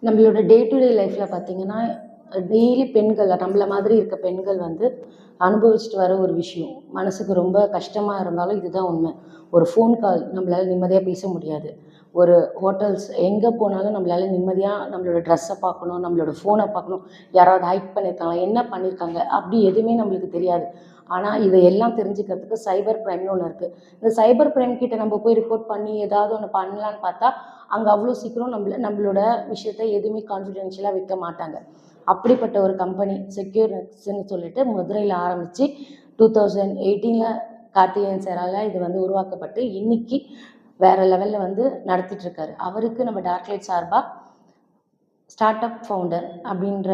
நம்மளோட day to day லைஃப்பில் பார்த்தீங்கன்னா டெய்லி பெண்கள் நம்மள மாதிரி இருக்க பெண்கள் வந்து அனுபவிச்சுட்டு வர ஒரு விஷயம், மனசுக்கு ரொம்ப கஷ்டமாக இருந்தாலும் இதுதான் உண்மை. ஒரு ஃபோன் கால் நம்மளால் நிம்மதியாக பேச முடியாது. ஒரு ஹோட்டல்ஸ் எங்கே போனாலும் நம்மளால் நிம்மதியாக நம்மளோட ட்ரெஸ்ஸை பார்க்கணும், நம்மளோட ஃபோனை பார்க்கணும், யாராவது ஹைட் பண்ணியிருக்காங்க, என்ன பண்ணியிருக்காங்க, அப்படி எதுவுமே நம்மளுக்கு தெரியாது. ஆனால் இதையெல்லாம் தெரிஞ்சுக்கிறதுக்கு சைபர் கிரைம்னு ஒன்று இருக்குது. இந்த சைபர் கிரைம் கிட்ட நம்ம போய் ரிப்போர்ட் பண்ணி ஏதாவது ஒன்று பண்ணலான்னு பார்த்தா அங்கே அவ்வளோ சீக்கிரம் நம்மளோட விஷயத்த எதுவுமே கான்ஃபிடென்ஷியலாக வைக்க மாட்டாங்க. அப்படிப்பட்ட ஒரு கம்பெனி செக்யூர்னஸ்ன்னு சொல்லிட்டு மதுரையில் ஆரம்பித்து 2018 கார்த்திகேயன் சாரால் இது வந்து உருவாக்கப்பட்டு இன்னைக்கு வேறு லெவலில் வந்து நடத்திட்டுருக்காரு. அவருக்கு நம்ம டார்க்லைட் சார்பாக ஸ்டார்ட் அப் ஃபவுண்டர் அப்படின்ற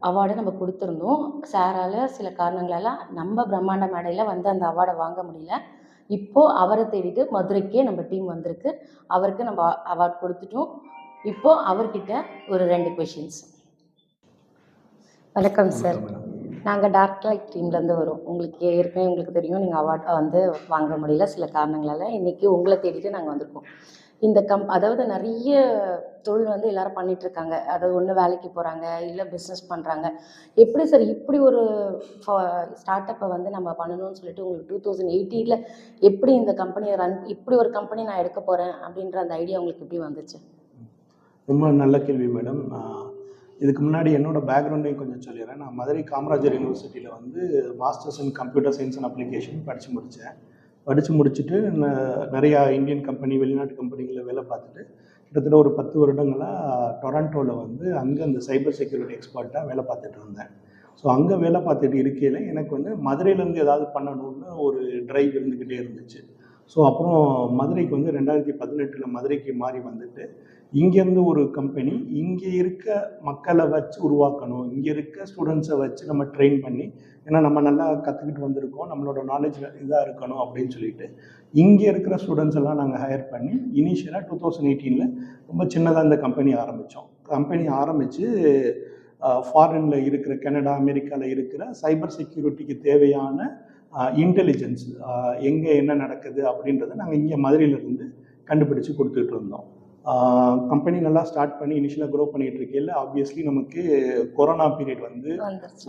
அவார்டை நம்ம கொடுத்துருந்தோம். சாரால் சில காரணங்களால் நம்ம பிரம்மாண்ட மேடையில் வந்து அந்த அவார்டை வாங்க முடியல. இப்போது அவரை தேடிட்டு மதுரைக்கே நம்ம டீம் வந்திருக்கு. அவருக்கு நம்ம அவார்ட் கொடுத்துட்டோம். இப்போது அவர்கிட்ட ஒரு 2 கொஷின்ஸ். வணக்கம் சார், நாங்கள் டார்க்லைட் டீம்லேருந்து வரோம். உங்களுக்கு தெரியும், நீங்கள் அவார்ட் வந்து வாங்க முடியல சில காரணங்களால். இன்றைக்கி உங்களை தேடிட்டு நாங்கள் வந்திருக்கோம். இந்த அதாவது நிறைய தொழில் வந்து எல்லாரும் பண்ணிகிட்ருக்காங்க. அதாவது ஒன்று வேலைக்கு போகிறாங்க, இல்லை பிஸ்னஸ் பண்ணுறாங்க. எப்படி சார் இப்படி ஒரு ஸ்டார்ட் அப்பை வந்து நம்ம பண்ணணும்னு சொல்லிட்டு உங்களுக்கு 2018 எப்படி இந்த கம்பெனியை இப்படி ஒரு கம்பெனி நான் எடுக்க போகிறேன் அப்படின்ற அந்த ஐடியா உங்களுக்கு எப்படி வந்துச்சு? ரொம்ப நல்ல கேள்வி மேடம். இதுக்கு முன்னாடி என்னோடய பேக்ரவுண்டையும் கொஞ்சம் சொல்லிடுறேன். நான் மதுரை காமராஜர் யூனிவர்சிட்டியில் வந்து masters in computer science and application படித்து முடிச்சுட்டு நிறையா இந்தியன் கம்பெனி, வெளிநாட்டு கம்பெனிகளில் வேலை பார்த்துட்டு கிட்டத்தட்ட ஒரு 10 வருடங்களாக டொராண்டோவில் வந்து அங்கே அந்த சைபர் செக்யூரிட்டி எக்ஸ்பர்ட்டாக வேலை பார்த்துட்டு இருந்தேன். ஸோ அங்கே வேலை பார்த்துட்டு இருக்கையில் எனக்கு வந்து மதுரையிலேருந்து ஏதாவது பண்ணணும்னு ஒரு ட்ரைவ் இருந்துக்கிட்டே இருந்துச்சு. ஸோ அப்புறம் மதுரைக்கு வந்து 2018 மதுரைக்கு மாறி வந்துட்டு இங்கேருந்து ஒரு கம்பெனி இங்கே இருக்க மக்களை வச்சு உருவாக்கணும், இங்கே இருக்க ஸ்டூடெண்ட்ஸை வச்சு நம்ம ட்ரெயின் பண்ணி, ஏன்னா நம்ம நல்லா கற்றுக்கிட்டு வந்திருக்கோம், நம்மளோட நாலேஜ் இதாக இருக்கணும் அப்படின்னு சொல்லிட்டு இங்கே இருக்கிற ஸ்டூடெண்ட்ஸ் எல்லாம் நாங்கள் ஹையர் பண்ணி இனிஷியலாக 2018 ரொம்ப சின்னதாக இந்த கம்பெனி ஆரம்பித்தோம். கம்பெனி ஆரம்பித்து ஃபாரினில் இருக்கிற கனடா, அமெரிக்காவில் இருக்கிற சைபர் செக்யூரிட்டிக்கு தேவையான இன்டெலிஜென்ஸ் எங்கே என்ன நடக்குது அப்படின்றத நாங்கள் இங்கே மதுரையிலேருந்து கண்டுபிடிச்சி கொடுத்துட்டு இருந்தோம். கம்பெனி நல்லா ஸ்டார்ட் பண்ணி இனிஷியலாக க்ரோ பண்ணிகிட்டு இருக்கையில் ஆப்வியஸ்லி நமக்கு கொரோனா பீரியட் வந்து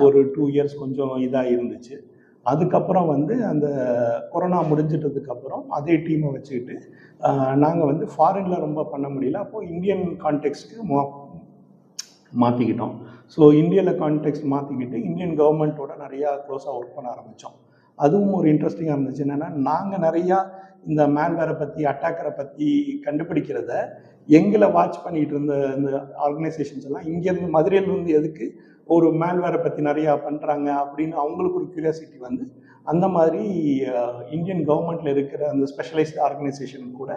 ஒரு 2 இயர்ஸ் கொஞ்சம் இதாக இருந்துச்சு. அதுக்கப்புறம் வந்து அந்த கொரோனா முடிஞ்சிட்டதுக்கப்புறம் அதே டீமை வச்சுக்கிட்டு நாங்கள் வந்து ஃபாரினில் ரொம்ப பண்ண முடியல. அப்போது இந்தியன் கான்டெக்ஸ்க்கு மாற்றிக்கிட்டோம். ஸோ இந்தியாவில் கான்டெக்ஸ்ட் மாற்றிக்கிட்டு இந்தியன் கவர்மெண்ட்டோட நிறையா க்ளோஸாக ஒர்க் பண்ண ஆரம்பித்தோம். அதுவும் ஒரு இன்ட்ரெஸ்டிங்காக இருந்துச்சு. என்னென்னா நாங்கள் நிறையா இந்த மேல்வேரை பற்றி, அட்டாக்கரை பற்றி கண்டுபிடிக்கிறத எங்களை வாட்ச் பண்ணிகிட்டு இருந்த இந்த ஆர்கனைசேஷன்ஸ் எல்லாம் இங்கேருந்து மதுரையிலேருந்து எதுக்கு ஒரு மேல்வேரை பற்றி நிறையா பண்ணுறாங்க அப்படின்னு அவங்களுக்கு ஒரு க்யூரியாசிட்டி வந்து அந்த மாதிரி இந்தியன் கவர்மெண்ட்டில் இருக்கிற அந்த ஸ்பெஷலைஸ்ட் ஆர்கனைசேஷன் கூட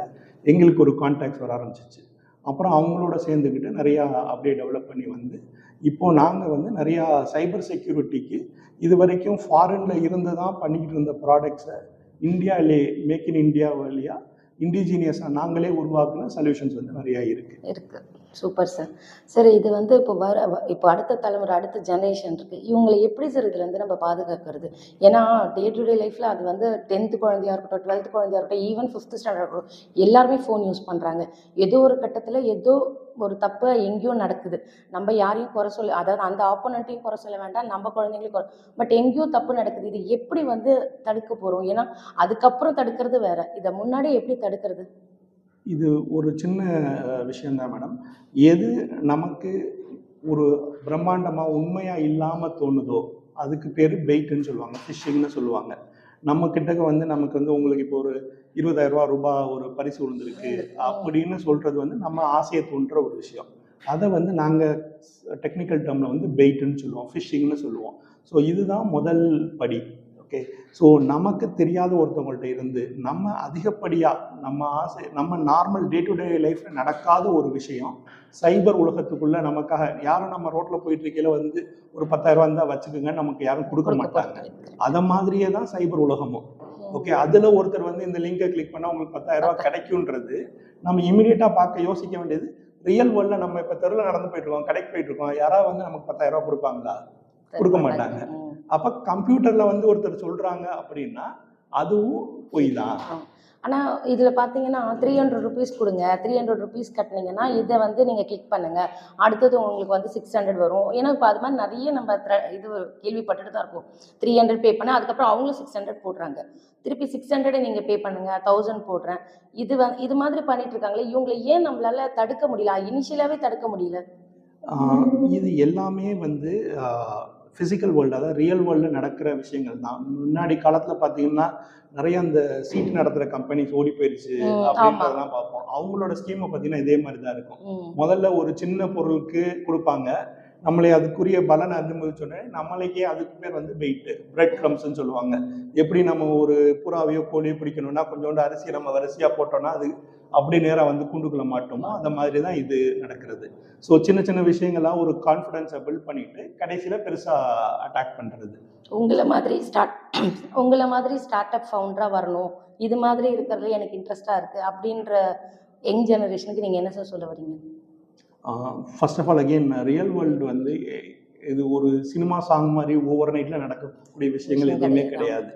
எங்களுக்கு ஒரு கான்டாக்ட்ஸ் வர ஆரம்பிச்சிச்சு. அப்புறம் அவங்களோட சேர்ந்துக்கிட்டு நிறையா அப்படியே டெவலப் பண்ணி வந்து இப்போது நாங்கள் வந்து நிறையா சைபர் செக்யூரிட்டிக்கு இது வரைக்கும் ஃபாரினில் இருந்து தான் பண்ணிக்கிட்டு இருந்த ப்ராடக்ட்ஸை இந்தியாவிலே மேக் இன் இந்தியா வழியாக இண்டிஜினியஸாக நாங்களே உருவாக்குன சொல்யூஷன்ஸ் வந்து நிறையா இருக்குது. Super sir. சார் இது வந்து இப்போ அடுத்த தலைமுறை, அடுத்த ஜெனரேஷன் இருக்குது, இவங்களை எப்படி சார் இதுலேருந்து நம்ம பாதுகாக்கிறது? ஏன்னா டே டு டே லைஃப்பில் அது வந்து 10th குழந்தையாக இருக்கட்டும், 12th குழந்தையாக இருக்கட்டும், ஈவன் 5th ஸ்டாண்டர்ட் இருக்கட்டும், எல்லாருமே ஃபோன் யூஸ் பண்ணுறாங்க. ஏதோ ஒரு கட்டத்தில் ஏதோ ஒரு தப்பு எங்கேயோ நடக்குது. நம்ம யாரையும் குறை சொல்ல, அதாவது அந்த ஆப்போனண்ட்டையும் குறை சொல்ல வேண்டாம், நம்ம குழந்தைங்களையும் பட் எங்கேயோ தப்பு நடக்குது. இது எப்படி வந்து தடுக்க போகிறோம்? ஏன்னா அதுக்கப்புறம் தடுக்கிறது வேற, இதை முன்னாடி எப்படி தடுக்கிறது? இது ஒரு சின்ன விஷயந்தான் மேடம். எது நமக்கு ஒரு பிரம்மாண்டமாக உண்மையாக இல்லாமல் தோணுதோ அதுக்கு பேர் பெயிட்டுன்னு சொல்லுவாங்க, ஃபிஷிங்னு சொல்லுவாங்க. நம்ம கிட்டக்க வந்து நமக்கு வந்து உங்களுக்கு இப்போ ஒரு 20,000 ரூபாய் ஒரு பரிசு விழுந்திருக்கு அப்படின்னு சொல்கிறது வந்து நம்ம ஆசையை தோன்ற ஒரு விஷயம். அதை வந்து நாங்கள் டெக்னிக்கல் டேர்மில் வந்து பெயிட்டுன்னு சொல்லுவோம், ஃபிஷிங்னு சொல்லுவோம். ஸோ இதுதான் முதல் படி. ஓகே, ஸோ நமக்கு தெரியாத ஒருத்தவங்கள்ட்ட இருந்து நம்ம அதிகப்படியாக நம்ம நார்மல் டே டு டே லைஃப்பில் நடக்காத ஒரு விஷயம் சைபர் உலகத்துக்குள்ளே நமக்காக யாரும் நம்ம ரோட்டில் போயிட்டு இருக்கையில் வந்து ஒரு 10,000 இருந்தால் வச்சுக்கோங்க நமக்கு யாரும் கொடுக்க மாட்டாங்க. அதை மாதிரியே தான் சைபர் உலகமும். ஓகே, அதில் ஒருத்தர் வந்து இந்த லிங்கை கிளிக் பண்ணால் உங்களுக்கு 10,000 கிடைக்குன்றது நம்ம இமீடியட்டாக பார்க்க யோசிக்க வேண்டியது. ரியல் வேர்ல்டில் நம்ம இப்போ தெருவில் நடந்து போயிட்டுருக்கோம், கடைக்கு போயிட்டுருக்கோம், யாராவது வந்து நமக்கு 10,000 கொடுப்பாங்களா? கொடுக்க மாட்டாங்க. அப்போ கம்ப்யூட்டரில் வந்து ஒருத்தர் சொல்கிறாங்க அப்படின்னா அதுவும் பொய் தான். ஆனால் இதில் பார்த்தீங்கன்னா 300 ருபீஸ் கொடுங்க, 300 ருபீஸ் கட்டினீங்கன்னா இதை வந்து நீங்கள் கிளிக் பண்ணுங்கள், அடுத்தது உங்களுக்கு வந்து 600 வரும். ஏன்னா இப்போ அது மாதிரி நிறைய நம்ம இது கேள்விப்பட்டுட்டு தான் இருக்கோம். 300 பே பண்ண அதுக்கப்புறம் அவங்களும் 600 போடுறாங்க, திருப்பி 600 நீங்கள் பே பண்ணுங்கள், 1000 போடுறேன். இது மாதிரி பண்ணிட்டு இருக்காங்களே, இவங்களை ஏன் நம்மளால தடுக்க முடியல? இனிஷியலாகவே தடுக்க முடியல. இது எல்லாமே வந்து ஃபிசிக்கல் வேர்ல்டு, அதாவது ரியல் வேர்ல்டில் நடக்கிற விஷயங்கள் தான். முன்னாடி காலத்தில் பார்த்தீங்கன்னா நிறைய அந்த சீட்டு நடத்துகிற கம்பெனிஸ் ஓடி போயிடுச்சு அப்படின்றதெல்லாம் பார்ப்போம். அவங்களோட ஸ்கீமை பார்த்தீங்கன்னா இதே மாதிரி தான் இருக்கும். முதல்ல ஒரு சின்ன பொருளுக்கு கொடுப்பாங்க, நம்மளே அதுக்குரிய பலனை அனுபவிச்சோடனே நம்மளுக்கே அதுக்கு பேர் வந்து வெயிட்டு, பிரெட் க்ரம்ஸ்ன்னு சொல்லுவாங்க. எப்படி நம்ம ஒரு புறாவையோ கோழியோ பிடிக்கணும்னா கொஞ்சோண்டு அரிசியை நம்ம வரிசையாக போட்டோம்னா அது அப்படி நேராக வந்து கூண்டுக்குள்ள மாட்டோமோ அந்த மாதிரி தான் இது நடக்கிறது. ஸோ சின்ன சின்ன விஷயங்கள்லாம் ஒரு கான்ஃபிடென்ஸை பில்ட் பண்ணிட்டு கடைசியில் பெருசாக அட்டாக் பண்ணுறது. உங்களை மாதிரி ஸ்டார்ட் அப் ஃபவுண்டராக வரணும், இது மாதிரி இருக்கிறதுல எனக்கு இன்ட்ரெஸ்டாக இருக்குது அப்படின்ற யங் ஜெனரேஷனுக்கு நீங்கள் என்ன சார் சொல்ல வரீங்க? First of all again real world வந்து இது ஒரு சினிமா சாங் மாதிரி ஓவர் நைட்டில் நடக்கக்கூடிய விஷயங்கள் எதுவுமே கிடையாது.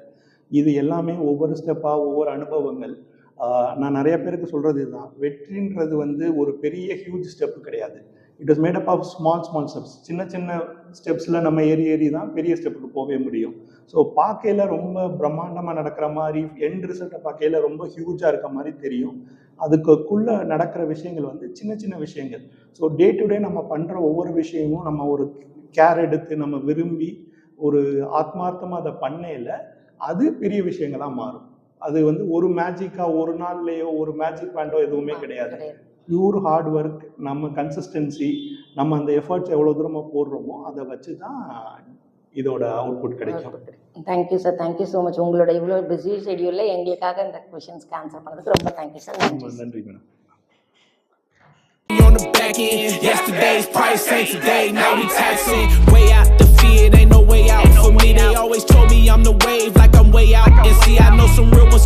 இது எல்லாமே ஒவ்வொரு ஸ்டெப்பாக ஒவ்வொரு அனுபவங்கள். நான் நிறைய பேருக்கு சொல்கிறது இதுதான், வெற்றின்றது வந்து ஒரு பெரிய ஹியூஜ் ஸ்டெப்பு கிடையாது. It is made up of small steps. சின்ன சின்ன ஸ்டெப்ஸில் நம்ம ஏறி தான் பெரிய ஸ்டெப்புக்கு போகவே முடியும். ஸோ பார்க்கையில் ரொம்ப பிரம்மாண்டமாக நடக்கிற மாதிரி, எண்ட் ரிசல்ட்டை பார்க்கையில் ரொம்ப ஹியூஜாக இருக்க மாதிரி தெரியும். அதுக்குள்ளே நடக்கிற விஷயங்கள் வந்து சின்ன சின்ன விஷயங்கள். ஸோ டே டு டே நம்ம பண்ணுற ஒவ்வொரு விஷயமும் நம்ம ஒரு கேர் எடுத்து நம்ம விரும்பி ஒரு ஆத்மார்த்தமாக அதை பண்ணையில் அது பெரிய விஷயங்களாக மாறும். அது வந்து ஒரு மேஜிக்காக ஒரு நாள்லேயோ ஒரு மேஜிக் பேண்டோ எதுவுமே கிடையாது. பியூர் ஹார்ட் ஒர்க், நம்ம கன்சிஸ்டன்சி, நம்ம அந்த எஃபர்ட்ஸ் எவ்வளோ தூரமாக போடுறோமோ அதை வச்சு தான் இதோட அவுட்புட் கிடைக்கும். Thank you sir, thank you so much. உங்களோட இவ்வளோ பிஸி ஷெடியூலில் எங்களுக்காக இந்த கொஷின்ஸ்க்கு ஆன்சர் பண்ணதுக்கு ரொம்ப தேங்க்யூ சார். நன்றி madam. On the back end, yesterday's price ain't today, now we taxing way out